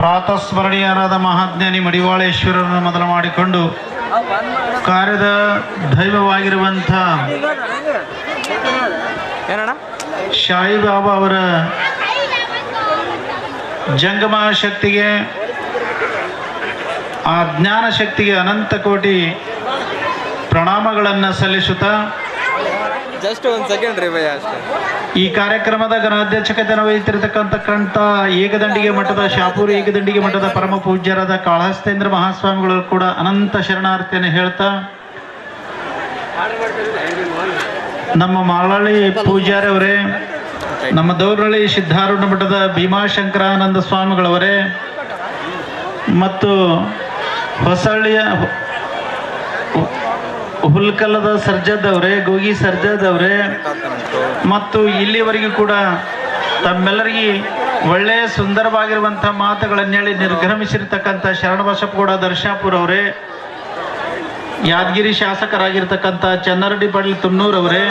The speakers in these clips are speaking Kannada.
ಪ್ರಾತಸ್ಮರಣೀಯರಾದ ಮಹಾಜ್ಞಾನಿ ಮಡಿವಾಳೇಶ್ವರರನ್ನು ಮೊದಲು ಮಾಡಿಕೊಂಡು ಕಾರ್ಯದ ದೈವವಾಗಿರುವಂಥ ಶಾಯಿ ಬಾಬಾ ಅವರ ಜಂಗಮ ಶಕ್ತಿಗೆ, ಆ ಜ್ಞಾನ ಶಕ್ತಿಗೆ ಅನಂತ ಕೋಟಿ ಪ್ರಣಾಮಗಳನ್ನು ಸಲ್ಲಿಸುತ್ತಾ ಜಸ್ಟ್ ಒಂದು ಸೆಕೆಂಡ್ ರೀ ಭಯ ಅಷ್ಟೇ. ಈ ಕಾರ್ಯಕ್ರಮದ ಗಣಾಧ್ಯಕ್ಷತೆಯನ್ನು ವಹಿಸಿರ್ತಕ್ಕಂಥ ಏಕದಂಡಿಗೆ ಮಠದ ಶಾಪೂರ್ ಏಕದಂಡಿಗೆ ಮಠದ ಪರಮ ಪೂಜ್ಯರಾದ ಕಾಳಹಸ್ತೇಂದ್ರ ಮಹಾಸ್ವಾಮಿಗಳು ಕೂಡ ಅನಂತ ಶರಣಾರ್ಥಿಯನ್ನು ಹೇಳ್ತಾ, ನಮ್ಮ ಮಾಳಳ್ಳಿ ಪೂಜಾರಿ ಅವರೇ, ನಮ್ಮ ದೌರಳ್ಳಿ ಸಿದ್ಧಾರೂಢ ಮಠದ ಭೀಮಾಶಂಕರಾನಂದ ಸ್ವಾಮಿಗಳವರೇ ಮತ್ತು ಹೊಸಳ್ಳಿಯ ಹುಲ್ಕಲ್ಲದ ಸರ್ಜದವರೇ, ಗೋಗಿ ಸರ್ಜದವರೇ ಮತ್ತು ಇಲ್ಲಿವರೆಗೂ ಕೂಡ ತಮ್ಮೆಲ್ಲರಿಗೆ ಒಳ್ಳೆಯ ಸುಂದರವಾಗಿರುವಂಥ ಮಾತುಗಳನ್ನು ಹೇಳಿ ನಿರ್ಗಮಿಸಿರ್ತಕ್ಕಂಥ ಶರಣಬಸಪ್ಪಗೌಡ ದರ್ಶಾಪುರ ಅವರೇ, ಯಾದಗಿರಿ ಶಾಸಕರಾಗಿರ್ತಕ್ಕಂಥ ಚನ್ನರೆಡ್ಡಿ ಪಾಟೀಲ್ ತುನ್ನೂರವರೇ,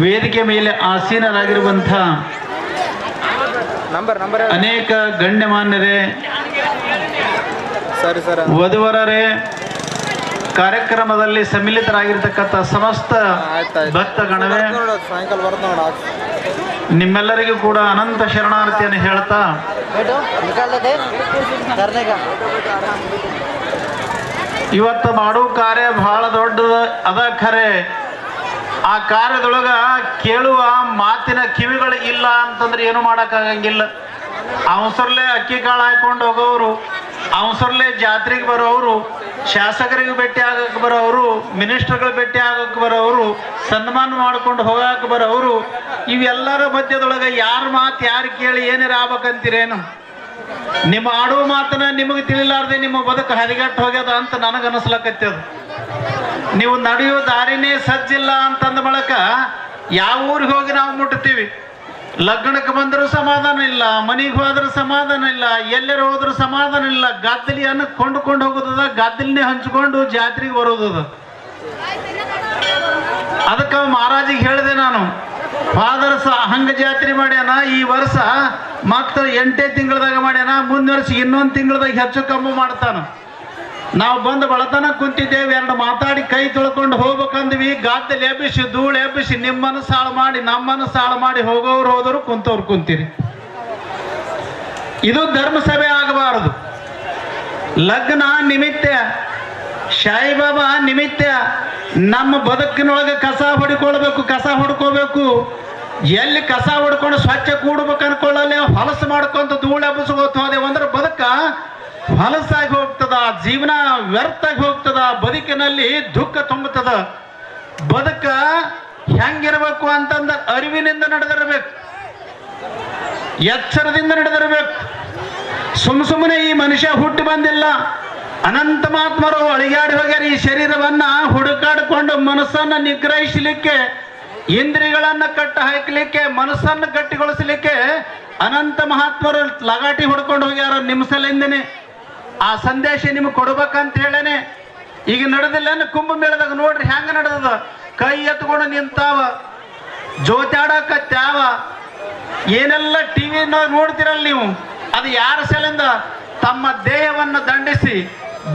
ವೇದಿಕೆ ಮೇಲೆ ಆಸೀನರಾಗಿರುವಂಥ ಅನೇಕ ಗಣ್ಯಮಾನ್ಯರೇ, ವಧುವರರೇ, ಕಾರ್ಯಕ್ರಮದಲ್ಲಿ ಸಮ್ಮಿಲಿತರಾಗಿರ್ತಕ್ಕಂಥ ಸಮಸ್ತ ಭಕ್ತಗಣವೇ, ನಿಮ್ಮೆಲ್ಲರಿಗೂ ಕೂಡ ಅನಂತ ಶರಣಾರ್ಥಿಯನ್ನು ಹೇಳ್ತಾ, ಇವತ್ತು ಮಾಡುವ ಕಾರ್ಯ ಬಹಳ ದೊಡ್ಡದ ಅದ ಖರೆ. ಆ ಕಾರ್ಯದೊಳಗ ಕೇಳುವ ಮಾತಿನ ಕಿವಿಗಳು ಇಲ್ಲ ಅಂತಂದ್ರೆ ಏನು ಮಾಡೋಕ್ಕಾಗಂಗಿಲ್ಲ. ಅವಸರಲ್ಲೇ ಅಕ್ಕಿ ಕಾಳು ಹಾಕೊಂಡು ಹೋಗೋರು, ಅವಸರಲ್ಲೇ ಜಾತ್ರೆಗೆ ಬರೋರು, ಶಾಸಕರಿಗೆ ಭೇಟಿ ಆಗಕ್ಕೆ ಬರೋರು, ಮಿನಿಸ್ಟರ್ಗಳು ಭೇಟಿ ಆಗಕ್ಕೆ ಬರೋರು, ಸನ್ಮಾನ ಮಾಡ್ಕೊಂಡು ಹೋಗಕ್ಕೆ ಬರೋರು, ಇವೆಲ್ಲರ ಮಧ್ಯದೊಳಗೆ ಯಾರ ಮಾತು ಯಾರು ಕೇಳಿ ಏನಾರ ಆಗ್ಬೇಕಂತೀರೇನು? ನಿಮ್ಮ ಆಡುವ ಮಾತನ್ನ ನಿಮಗೆ ತಿಳಿಲಾರ್ದೆ ನಿಮ್ಮ ಬದುಕು ಹರಿಗಟ್ಟು ಹೋಗ್ಯದ ಅಂತ ನನಗನ್ನಿಸ್ಲಕತ್ತದ. ನೀವು ನಡೆಯೋ ದಾರಿನೇ ಸಜ್ಜಿಲ್ಲ ಅಂತಂದ ಬಳಕ ಯಾವ ಊರಿಗೆ ಹೋಗಿ ನಾವು ಮುಟ್ತೀವಿ. ಲಗ್ನಕ್ಕೆ ಬಂದರೂ ಸಮಾಧಾನ ಇಲ್ಲ, ಮನೆಗೆ ಹೋದ್ರೂ ಸಮಾಧಾನ ಇಲ್ಲ, ಎಲ್ಲರೂ ಹೋದ್ರೂ ಸಮಾಧಾನ ಇಲ್ಲ. ಗದ್ದಲಿಯನ್ನು ಕೊಂಡುಕೊಂಡು ಹೋಗೋದದ, ಗದ್ದಲಿನೇ ಹಂಚ್ಕೊಂಡು ಜಾತ್ರೆಗೆ ಬರೋದದ. ಅದಕ್ಕೆ ಮಹಾರಾಜಿಗೆ ಹೇಳಿದೆ ನಾನು, ಫಾದರ್ಸ ಹಂಗ ಜಾತ್ರೆ ಮಾಡ್ಯಾನ, ಈ ವರ್ಷ ಮಾತ್ರ 8 ತಿಂಗಳದಾಗ ಮಾಡ್ಯಾನ, ಮುಂದಿನ ವರ್ಷ ಇನ್ನೊಂದು ತಿಂಗಳದಾಗ ಹೆಚ್ಚು ಕಮ್ಮಿ ಮಾಡ್ತಾನ. ನಾವು ಬಂದು ಬಳತನ ಕುಂತಿದ್ದೇವೆ, 2 ಮಾತಾಡಿ ಕೈ ತೊಳ್ಕೊಂಡು ಹೋಗ್ಬೇಕಂದ್ವಿ. ಗಾದ್ದಲಿ ಎಬ್ಬಿಸಿ ಧೂಳು ಎಬ್ಬಿಸಿ ನಿಮ್ಮನ್ನು ಸಾಳು ಮಾಡಿ ನಮ್ಮನ್ನು ಸಾಳು ಮಾಡಿ ಹೋಗೋರು ಹೋದರು, ಕುಂತವ್ರು ಕುಂತೀರಿ. ಇದು ಧರ್ಮಸಭೆ ಆಗಬಾರದು. ಲಗ್ನ ನಿಮಿತ್ತ, ಶಾಯಿಬಾಬಾ ನಿಮಿತ್ತ ನಮ್ಮ ಬದುಕಿನೊಳಗೆ ಕಸ ಹೊಡ್ಕೊಳ್ಬೇಕು, ಕಸ ಹೊಡ್ಕೋಬೇಕು. ಎಲ್ಲಿ ಕಸ ಹೊಡ್ಕೊಂಡು ಸ್ವಚ್ಛ ಕೂಡ್ಬೇಕು ಅನ್ಕೊಳ್ಳಲ್ಲ, ಹೊಲಸು ಮಾಡ್ಕೊಂತ ಧೂಳು ಎಬ್ಬಿಸ್ಕೋತ ಹೋದೆವು ಅಂದ್ರೆ ಬದುಕ ಹೊಲಸಾಗಿ ಹೋಗ್ತದ, ಜೀವನ ವ್ಯರ್ಥಾಗಿ ಹೋಗ್ತದ, ಬದುಕಿನಲ್ಲಿ ದುಃಖ ತುಂಬುತ್ತದ. ಬದುಕ ಹೆಂಗಿರ್ಬೇಕು ಅಂತಂದ ಅರಿವಿನಿಂದ ನಡೆದಿರಬೇಕು, ಎಚ್ಚರದಿಂದ ನಡೆದಿರಬೇಕು. ಸುಮ್ಮನೆ ಈ ಮನುಷ್ಯ ಹುಟ್ಟಿ ಬಂದಿಲ್ಲ. ಅನಂತ ಮಹಾತ್ಮರು ಅಳಿಗಾಡಿ ಹೋಗ್ಯಾರ. ಈ ಶರೀರವನ್ನ ಹುಡುಕಾಡಿಕೊಂಡು ಮನಸ್ಸನ್ನು ನಿಗ್ರಹಿಸಲಿಕ್ಕೆ, ಇಂದ್ರಿಯಗಳನ್ನ ಕಟ್ಟ ಹಾಕಲಿಕ್ಕೆ, ಮನಸ್ಸನ್ನು ಗಟ್ಟಿಗೊಳಿಸಲಿಕ್ಕೆ ಅನಂತ ಮಹಾತ್ಮರು ಲಗಾಟಿ ಹೊಡ್ಕೊಂಡು ಹೋಗ್ಯಾರ ನಿಮ್ಮ ಸಲಿಂದನೇ. ಆ ಸಂದೇಶ ನಿಮ್ಗೆ ಕೊಡ್ಬೇಕಂತ ಹೇಳೇನೆ. ಈಗ ನಡೆದಿಲ್ಲ ಕುಂಭಮೇಳದಾಗ ನೋಡ್ರಿ ಹೆಂಗ ನಡೆದದ. ಕೈ ಎತ್ಕೊಂಡು ನಿಂತಾವ, ಜೋತಾಡಕತ್ಯಾವ, ಏನೆಲ್ಲ ಟಿವಿ ನೋಡ್ತಿರಲ್ಲ ನೀವು. ಅದು ಯಾರ ಸಲಿಂದ? ತಮ್ಮ ದೇಹವನ್ನು ದಂಡಿಸಿ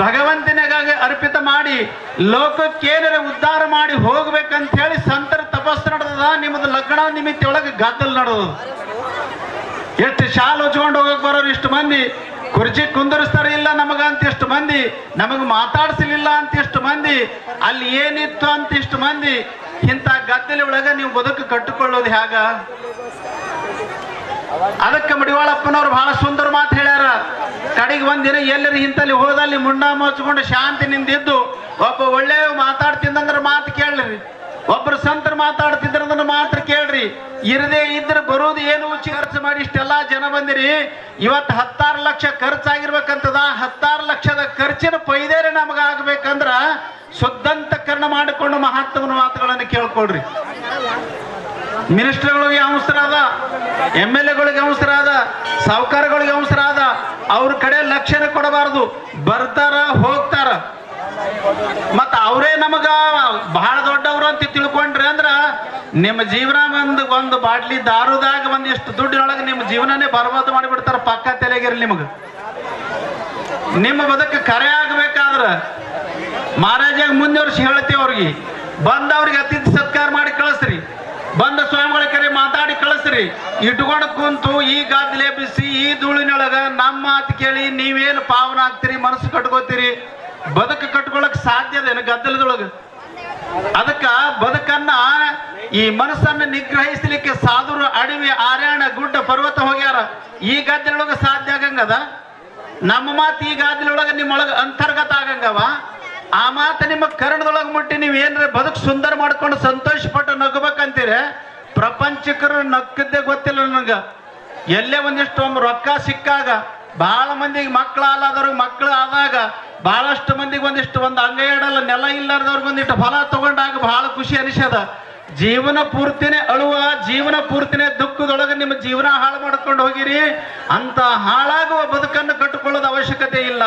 ಭಗವಂತನಿಗಾಗಿ ಅರ್ಪಿತ ಮಾಡಿ ಲೋಕಕ್ಕೇನರ ಉದ್ಧಾರ ಮಾಡಿ ಹೋಗ್ಬೇಕಂತ ಹೇಳಿ ಸಂತರ ತಪಸ್ಸು ನಡೆದದ. ನಿಮ್ಮದು ಲಗ್ನ ನಿಮಿತ್ತ ಒಳಗೆ ಗದ್ದಲ್ ನಡೆದದ. ಎಷ್ಟು ಶಾಲು ಹಚ್ಕೊಂಡು ಹೋಗಕ್ ಬರೋರು ಇಷ್ಟು ಮಂದಿ, ಕುರ್ಚಿ ಕುಂದರಿಸ್ತಾರ ಇಲ್ಲ ನಮಗಂತ ಇಷ್ಟು ಮಂದಿ, ನಮಗೆ ಮಾತಾಡ್ಸಲಿಲ್ಲ ಅಂತ ಇಷ್ಟು ಮಂದಿ, ಅಲ್ಲಿ ಏನಿತ್ತು ಅಂತ ಇಷ್ಟು ಮಂದಿ. ಇಂಥ ಗದ್ದಲಿ ಒಳಗ ನೀವು ಬದುಕು ಕಟ್ಟಿಕೊಳ್ಳೋದು ಹೇಗ? ಅದಕ್ಕೆ ಮಡಿವಾಳಪ್ಪನವ್ರು ಬಹಳ ಸುಂದರ ಮಾತು ಹೇಳ್ಯಾರ. ಕಡೆಗೆ ಒಂದಿನ ಎಲ್ಲರೂ ಇಂತಲ್ಲಿ ಹೋದಲ್ಲಿ ಮುಂಡ ಮುಚ್ಕೊಂಡು ಶಾಂತಿನಿಂದ ಇದ್ದು, ಒಬ್ಬ ಒಳ್ಳೆ ಮಾತಾಡ್ತಿದ್ದಂದ್ರೆ ಮಾತು ಕೇಳ್ರಿ, ಒಬ್ಬರು ಸಂತರು ಮಾತಾಡ್ತಿದ್ರಂದ್ರೆ ಮಾತ್ರ ಕೇಳ್ರಿ. ಇರದೇ ಇದ್ರೆ ಬರೋದು ಏನು ಖರ್ಚು ಮಾಡಿ ಇಷ್ಟೆಲ್ಲ ಜನ ಬಂದಿರಿ. ಇವತ್ತು 16 ಲಕ್ಷ ಖರ್ಚಾಗಿರ್ಬೇಕಂತದ. 16 ಲಕ್ಷದ ಖರ್ಚಿನ ಪೈದೇರೆ ನಮಗ ಆಗ್ಬೇಕಂದ್ರ ಶುದ್ಧಂತಕರಣ ಮಾಡಿಕೊಂಡು ಮಹಾತ್ಮನ ಮಾತುಗಳನ್ನು ಕೇಳ್ಕೊಳ್ರಿ. ಮಿನಿಸ್ಟರ್ಗಳಿಗೆ ಅವಸರ ಅದ, MLA ಗಳಿಗೆ ಅವಸರ ಅದ, ಸಾಹುಕಾರಗಳಿಗೆ ಅವಸರ ಅದ. ಅವ್ರ ಕಡೆ ಲಕ್ಷ್ಯನ ಕೊಡಬಾರದು. ಬರ್ತಾರ ಹೋಗ್ತಾರ. ಮತ್ತು ಅವರೇ ನಮಗ ಬಹಳ ದೊಡ್ಡವರು ಅಂತ ತಿಳ್ಕೊಂಡ್ರಿ ಅಂದ್ರ ನಿಮ್ಮ ಜೀವನ ಒಂದು ಬಾಟ್ಲಿ ದಾರುದಾಗ ಒಂದಿಷ್ಟು ದುಡ್ಡಿನೊಳಗೆ ನಿಮ್ಮ ಜೀವನನೇ ಬರ್ಬಾದ್ ಮಾಡಿಬಿಡ್ತಾರ. ಪಕ್ಕ ತಲೆಗಿರ್ಲಿ ನಿಮಗೆ. ನಿಮ್ಮ ಬದುಕು ಕರೆ ಆಗ್ಬೇಕಾದ್ರ ಮಹಾರಾಜಾಗ ಮುಂದೆ ವರ್ಷ ಹೇಳ್ತೀವಿ ಅವ್ರಿಗೆ, ಬಂದವ್ರಿಗೆ ಅತಿಥಿ ಸತ್ಕಾರ ಮಾಡಿ ಕಳಿಸ್ರಿ, ಬಂದ ಸ್ವಾಮಿಗಳ ಕರೆ ಮಾತಾಡಿ ಕಳಿಸ್ರಿ. ಇಟ್ಕೊಂಡು ಕುಂತು ಈ ಗದ್ದಲೆ ಬಿಸಿ ಈ ಧೂಳಿನೊಳಗ ನಮ್ಮ ಮಾತು ಕೇಳಿ ನೀವೇನು ಪಾವನ ಆಗ್ತೀರಿ, ಮನಸ್ಸು ಕಟ್ಕೋತೀರಿ? ಬದುಕು ಕಟ್ಕೊಳಕ್ ಸಾಧ್ಯದೇನು ಗದ್ದಲದೊಳಗೆ? ಅದಕ್ಕ ಬದುಕನ್ನ ಈ ಮನಸ್ಸನ್ನ ನಿಗ್ರಹಿಸಲಿಕ್ಕೆ ಸಾಧುರು ಅಡವಿ ಆರ್ಯಾಣ ಗುಡ್ಡ ಪರ್ವತ ಹೋಗ್ಯಾರ. ಈ ಗದ್ದಲೊಳಗೆ ಸಾಧ್ಯ ಆಗಂಗದ? ನಮ್ಮ ಮಾತು ಈ ಗದ್ದಲೊಳಗೆ ನಿಮ್ಮೊಳಗೆ ಅಂತರ್ಗತ ಆಗಂಗವ? ಆ ಮಾತು ನಿಮ್ಮ ಕರ್ಣದೊಳಗೆ ಮುಟ್ಟಿ ನೀವು ಏನ್ರ ಬದುಕು ಸುಂದರ ಮಾಡ್ಕೊಂಡು ಸಂತೋಷ ಪಟ್ಟು ನಗಬೇಕಂತೀರಿ. ಪ್ರಪಂಚಕರು ನಕ್ಕದ್ದೇ ಗೊತ್ತಿಲ್ಲ ನನಗೆ. ಎಲ್ಲೇ ಒಂದಿಷ್ಟು ರೊಕ್ಕ ಸಿಕ್ಕಾಗ, ಬಹಳ ಮಂದಿಗೆ ಮಕ್ಕಳು ಆಲಾದವ್ರಿಗೆ ಮಕ್ಕಳು ಆದಾಗ, ಬಹಳಷ್ಟು ಮಂದಿಗೆ ಒಂದು ಅಂಗೈ ಇಡಲ್ಲ ನೆಲ ಇಲ್ಲಾರ್ದವ್ರಿಗೆ ಒಂದಿಷ್ಟು ಫಲ ತಗೊಂಡಾಗ ಬಹಳ ಖುಷಿ ಅನಿಸದ. ಜೀವನ ಪೂರ್ತಿನೇ ಅಳುವ, ಜೀವನ ಪೂರ್ತಿನೇ ದುಃಖದೊಳಗೆ ನಿಮ್ಮ ಜೀವನ ಹಾಳು ಮಾಡ್ಕೊಂಡು ಹೋಗಿರಿ. ಅಂತ ಹಾಳಾಗುವ ಬದುಕನ್ನು ಕಟ್ಟಿಕೊಳ್ಳೋದು ಅವಶ್ಯಕತೆ ಇಲ್ಲ.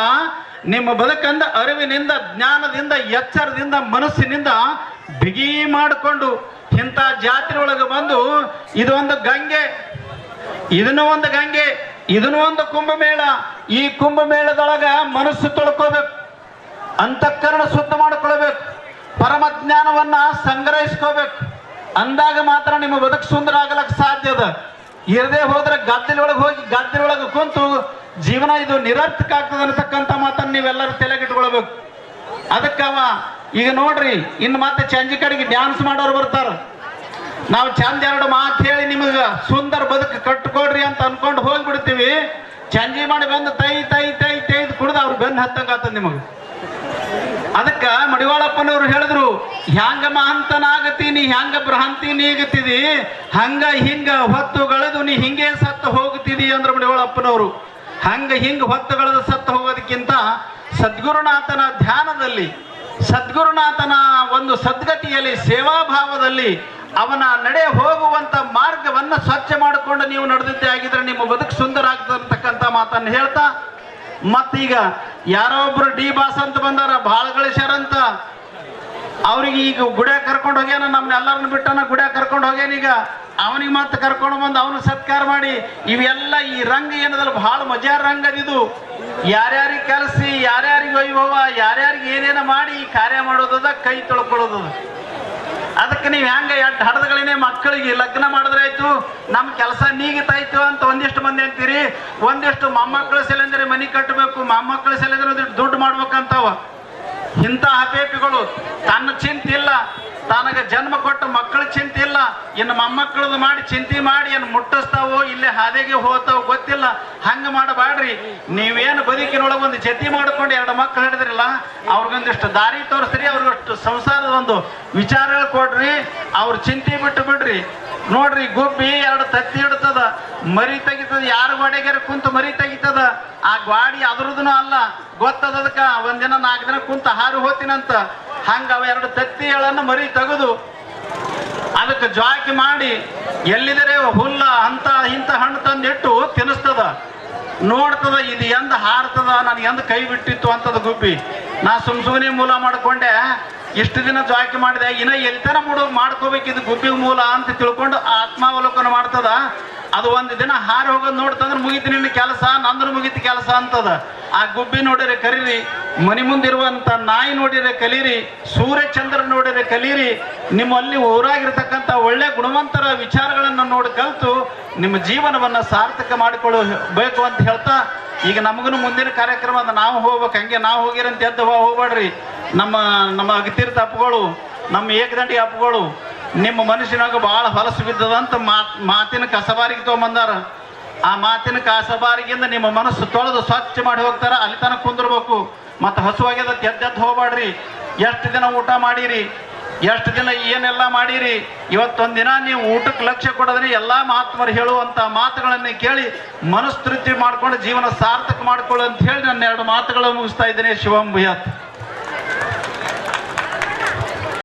ನಿಮ್ಮ ಬದುಕಂದ ಅರಿವಿನಿಂದ, ಜ್ಞಾನದಿಂದ, ಎಚ್ಚರದಿಂದ, ಮನಸ್ಸಿನಿಂದ ಬಿಗಿ ಮಾಡಿಕೊಂಡು ಇಂಥ ಜಾತ್ರೆ ಒಳಗೆ ಬಂದು ಇದೊಂದು ಗಂಗೆ, ಇದನ್ನು ಒಂದು ಗಂಗೆ, ಇದನ್ನು ಒಂದು ಕುಂಭಮೇಳ. ಈ ಕುಂಭಮೇಳದೊಳಗ ಮನಸ್ಸು ತೊಳ್ಕೋಬೇಕು, ಅಂತಃಕರಣ ಶುದ್ಧ ಮಾಡಿಕೊಳ್ಬೇಕು, ಪರಮ ಜ್ಞಾನವನ್ನ ಸಂಗ್ರಹಿಸ್ಕೋಬೇಕು. ಅಂದಾಗ ಮಾತ್ರ ನಿಮ್ಮ ಬದುಕು ಸುಂದರ ಆಗಲಕ್ಕೆ ಸಾಧ್ಯ ಅದ. ಇರದೇ ಹೋದ್ರೆ ಗದ್ದಲೊಳಗೆ ಹೋಗಿ ಗದ್ದಲೊಳಗೆ ಕುಂತು ಜೀವನ ಇದು ನಿರರ್ಥಕ ಆಗ್ತದೆ ಅನ್ನತಕ್ಕಂಥ ಮಾತನ್ನು ನೀವೆಲ್ಲರೂ ತಲೆಗಿಟ್ಕೊಳ್ಬೇಕು. ಅದಕ್ಕವ ಈಗ ನೋಡ್ರಿ, ಇನ್ನು ಮತ್ತೆ ಚಂಜಿ ಕಡೆಗೆ ಡ್ಯಾನ್ಸ್ ಮಾಡೋರು ಬರ್ತಾರ. ನಾವು ಚಂದ ಎರಡು ಮಾತು ಹೇಳಿ ನಿಮಗೆ ಸುಂದರ ಬದುಕು ಕಟ್ಕೊಡ್ರಿ ಅಂತ ಅನ್ಕೊಂಡು ಹೋಗ್ಬಿಡ್ತೀವಿ. ಚಂಜಿ ಮಾಡಿ ಬಂದು ತೈ ತೈ ತೈ ತೈದು ಕುಡ್ದು ಅವ್ರು ಬೆನ್ನು ಹತ್ತಂಗಾಗ್ತದೆ ನಿಮಗೆ. ಅದಕ್ಕ ಮಡಿವಾಳಪ್ಪನವ್ರು ಹೇಳಿದ್ರು, ಹ್ಯಾಂಗ ಮಹಂತನಾಗತಿ ನೀ ಹ್ಯಾಂಗ ಭ್ರಾಂತಿ ನೀಗತಿದಿ, ಹಂಗ ಹಿಂಗ ಹೊತ್ತುಗಳದು ನೀ ಹಿಂಗೆ ಸತ್ತು ಹೋಗ್ತಿದಿ ಅಂದ್ರ ಮಡಿವಾಳಪ್ಪನವರು. ಹಂಗ ಹಿಂಗ ಹೊತ್ತುಗಳದು ಸತ್ತು ಹೋಗೋದಕ್ಕಿಂತ ಸದ್ಗುರುನಾಥನ ಧ್ಯಾನದಲ್ಲಿ, ಸದ್ಗುರುನಾಥನ ಒಂದು ಸದ್ಗತಿಯಲ್ಲಿ, ಸೇವಾಭಾವದಲ್ಲಿ ಅವನ ನಡೆ ಹೋಗುವಂತ ಮಾರ್ಗವನ್ನ ಸ್ವಚ್ಛ ಮಾಡಿಕೊಂಡು ನೀವು ನಡೆದಿದ್ದೇ ಆಗಿದ್ರೆ ನಿಮ್ಮ ಬದುಕು ಸುಂದರ ಆಗ್ತದೆ ಅಂತಕ್ಕಂಥ ಮಾತನ್ನು ಹೇಳ್ತಾ, ಮತ್ತೀಗ ಯಾರೋ ಒಬ್ರು ಡಿ ಬಾಸ್ ಅಂತ ಬಂದಾರ, ಭಾಳ ಗಳಿಸ್ಯಾರಂತ. ಅವ್ರಿಗೆ ಈಗ ಗುಡ್ಯಾಗ ಕರ್ಕೊಂಡು ಹೋಗ್ಯಾನ, ನಮ್ಮನ್ನೆಲ್ಲರನ್ನ ಬಿಟ್ಟನ ಗುಡ್ಯಾಗ ಕರ್ಕೊಂಡು ಹೋಗ್ಯಾನ. ಈಗ ಅವನಿಗೆ ಮತ್ತೆ ಕರ್ಕೊಂಡು ಬಂದು ಅವನು ಸತ್ಕಾರ ಮಾಡಿ, ಇವೆಲ್ಲ ಈ ರಂಗ ಏನದಲ್ಲ ಭಾಳ ಮಜಾರ್ ರಂಗ ಇದು. ಯಾರ್ಯಾರಿಗೆ ಕಲಿಸಿ, ಯಾರ್ಯಾರಿಗೆ ವೈಭವ, ಯಾರ್ಯಾರಿಗೆ ಏನೇನ ಮಾಡಿ ಈ ಕಾರ್ಯ ಮಾಡೋದದ, ಕೈ ತೊಳ್ಕೊಳ್ಳೋದದ. ಅದಕ್ಕೆ ನೀವು ಹೆಂಗ ಎರಡು ಹಡದಗಳೇನೆ ಮಕ್ಕಳಿಗೆ ಲಗ್ನ ಮಾಡಿದ್ರೆ ಆಯ್ತು, ನಮ್ಮ ಕೆಲಸ ನೀಗಿತಾಯ್ತು ಅಂತ ಒಂದಿಷ್ಟು ಮಂದಿ ಅಂತೀರಿ. ಒಂದಿಷ್ಟು ಮೊಮ್ಮಕ್ಕಳ ಸೆಲೆಂದ್ರೆ ಮನೆ ಕಟ್ಟಬೇಕು, ಮೊಮ್ಮಕ್ಕಳ ಸೆಲೆಂದ್ರೆ ಒಂದಿಷ್ಟು ದುಡ್ಡು ಮಾಡ್ಬೇಕಂತಾವ. ಇಂಥ ಹಪೇಪಿಗಳು ತನ್ನ ಚಿಂತೆ ಇಲ್ಲ, ತನಗೆ ಜನ್ಮ ಕೊಟ್ಟ ಮಕ್ಕಳ ಚಿಂತೆ ಇಲ್ಲ, ಇನ್ನು ಮೊಮ್ಮಕ್ಕಳದು ಮಾಡಿ ಚಿಂತೆ ಮಾಡಿ ಏನು ಮುಟ್ಟಿಸ್ತಾವೋ ಇಲ್ಲೇ ಹಾದಿಗೆ ಹೋಗ್ತಾವೋ ಗೊತ್ತಿಲ್ಲ. ಹಂಗೆ ಮಾಡಬೇಡ್ರಿ. ನೀವೇನು ಬದುಕಿನೊಳಗೆ ಒಂದು ಜತಿ ಮಾಡ್ಕೊಂಡು ಎರಡು ಮಕ್ಕಳು ಹಿಡಿದ್ರಲ್ಲ, ಅವ್ರಿಗೊಂದಿಷ್ಟು ದಾರಿ ತೋರಿಸ್ರಿ, ಅವ್ರಿಗಷ್ಟು ಸಂಸಾರದ ಒಂದು ವಿಚಾರಗಳು ಕೊಡ್ರಿ, ಅವ್ರ ಚಿಂತೆ ಬಿಟ್ಟು ಬಿಡ್ರಿ. ನೋಡ್ರಿ, ಗುಬ್ಬಿ ಎರಡು ತತ್ತಿ ಇಡ್ತದ, ಮರಿ ತೆಗಿತದ, ಯಾರು ಗೋಡೆಗಾರ ಕುಂತು ಮರಿ ತೆಗಿತದ. ಆ ಗಾಡಿ ಅದ್ರದೂ ಅಲ್ಲ, ಗೊತ್ತದ ಅದಕ್ಕೆ. ಒಂದಿನ 4 ದಿನ ಕುಂತ ಹಾರು ಹೋತಿನಂತ. ಹಂಗ ಅವ ಎರಡು ತತ್ತಿಗಳನ್ನು ಮರಿ ತೆಗೆದು ಅದಕ್ಕೆ ಜ್ವಾಕಿ ಮಾಡಿ ಎಲ್ಲಿದರೆ ಹುಲ್ಲ ಅಂತ ಇಂಥ ಹಣ್ಣು ತಂದಿಟ್ಟು ತಿನ್ನಿಸ್ತದ. ನೋಡ್ತದ, ಇದು ಎಂದ ಹಾರ್ತದ, ನನಗೆ ಎಂದ ಕೈ ಬಿಟ್ಟಿತ್ತು ಅಂತದ ಗುಬ್ಬಿ. ನಾ ಸುಮ್ಸುನೆ ಮೂಲ ಮಾಡ್ಕೊಂಡೆ, ಇಷ್ಟು ದಿನ ಜ್ವಾಕಿ ಮಾಡಿದೆ, ಇನ್ನ ಎಲ್ತನ ಮಾಡ್ಕೋಬೇಕಿದು ಗುಬ್ಬಿ ಮೂಲ ಅಂತ ತಿಳ್ಕೊಂಡು ಆತ್ಮಾವಲೋಕನ ಮಾಡ್ತದ. ಅದು ಒಂದು ದಿನ ಹಾರಿ ಹೋಗೋದು ನೋಡ್ತಂದ್ರೆ ಮುಗಿತು ನಿನ್ನ ಕೆಲಸ, ನಂದ್ರ ಮುಗಿತು ಕೆಲಸ ಅಂತದ. ಆ ಗುಬ್ಬಿ ನೋಡಿದ್ರೆ ಕಲೀರಿ, ಮನೆ ಮುಂದಿರುವಂತ ನಾಯಿ ನೋಡಿದ್ರೆ ಕಲೀರಿ, ಸೂರ್ಯ ಚಂದ್ರ ನೋಡಿದ್ರೆ ಕಲೀರಿ. ನಿಮ್ಮಲ್ಲಿ ಊರಾಗಿರ್ತಕ್ಕಂಥ ಒಳ್ಳೆ ಗುಣವಂತರ ವಿಚಾರಗಳನ್ನು ನೋಡಿ ಕಲಿತು ನಿಮ್ಮ ಜೀವನವನ್ನು ಸಾರ್ಥಕ ಮಾಡಿಕೊಳ್ಳಬೇಕು ಅಂತ ಹೇಳ್ತಾ, ಈಗ ನಮಗೂ ಮುಂದಿನ ಕಾರ್ಯಕ್ರಮ ಅದ, ನಾವು ಹೋಗ್ಬೇಕು. ಹಂಗೆ ನಾವು ಹೋಗಿರಂತ ಎದ್ದು ಹೋಗ್ಬೇಡ್ರಿ. ನಮ್ಮ ಅಗತೀರ್ಥ ಅಪ್ಪಗಳು, ನಮ್ಮ ಏಕದಂಡಿ ಅಪ್ಪಗಳು ನಿಮ್ಮ ಮನುಷ್ಯನಾಗ ಭಾಳ ಹೊಲಸು ಬಿದ್ದದಂತ ಮಾತಿನ ಕಸಬಾರಿಗೆ ತೊಗೊಂಬಂದಾರ. ಆ ಮಾತಿನ ಕಸಬಾರಿಗಿಂದ ನಿಮ್ಮ ಮನಸ್ಸು ತೊಳೆದು ಸ್ವಚ್ಛ ಮಾಡಿ ಹೋಗ್ತಾರ. ಅಲ್ಲಿ ತನಕ ಕುಂದಿರ್ಬೇಕು. ಮತ್ತು ಹಸುವಾಗ್ಯದ ಎದ್ದೆದ್ದು ಹೋಗ್ಬೇಡ್ರಿ. ಎಷ್ಟು ದಿನ ಊಟ ಮಾಡಿರಿ, ಎಷ್ಟು ದಿನ ಏನೆಲ್ಲ ಮಾಡಿರಿ, ಇವತ್ತೊಂದಿನ ನೀವು ಊಟಕ್ಕೆ ಲಕ್ಷ್ಯ ಕೊಡೋದ್ರೆ ಎಲ್ಲ ಮಹಾತ್ಮರು ಹೇಳುವಂಥ ಮಾತುಗಳನ್ನು ಕೇಳಿ ಮನಸ್ತೃಪ್ತಿ ಮಾಡ್ಕೊಂಡು ಜೀವನ ಸಾರ್ಥಕ ಮಾಡ್ಕೊಳ್ಳಿ ಅಂತ ಹೇಳಿ ನನ್ನ 2 ಮಾತುಗಳನ್ನು ಮುಗಿಸ್ತಾ ಇದ್ದೇನೆ. ಶಿವಂ ಭೂಯಾತ್.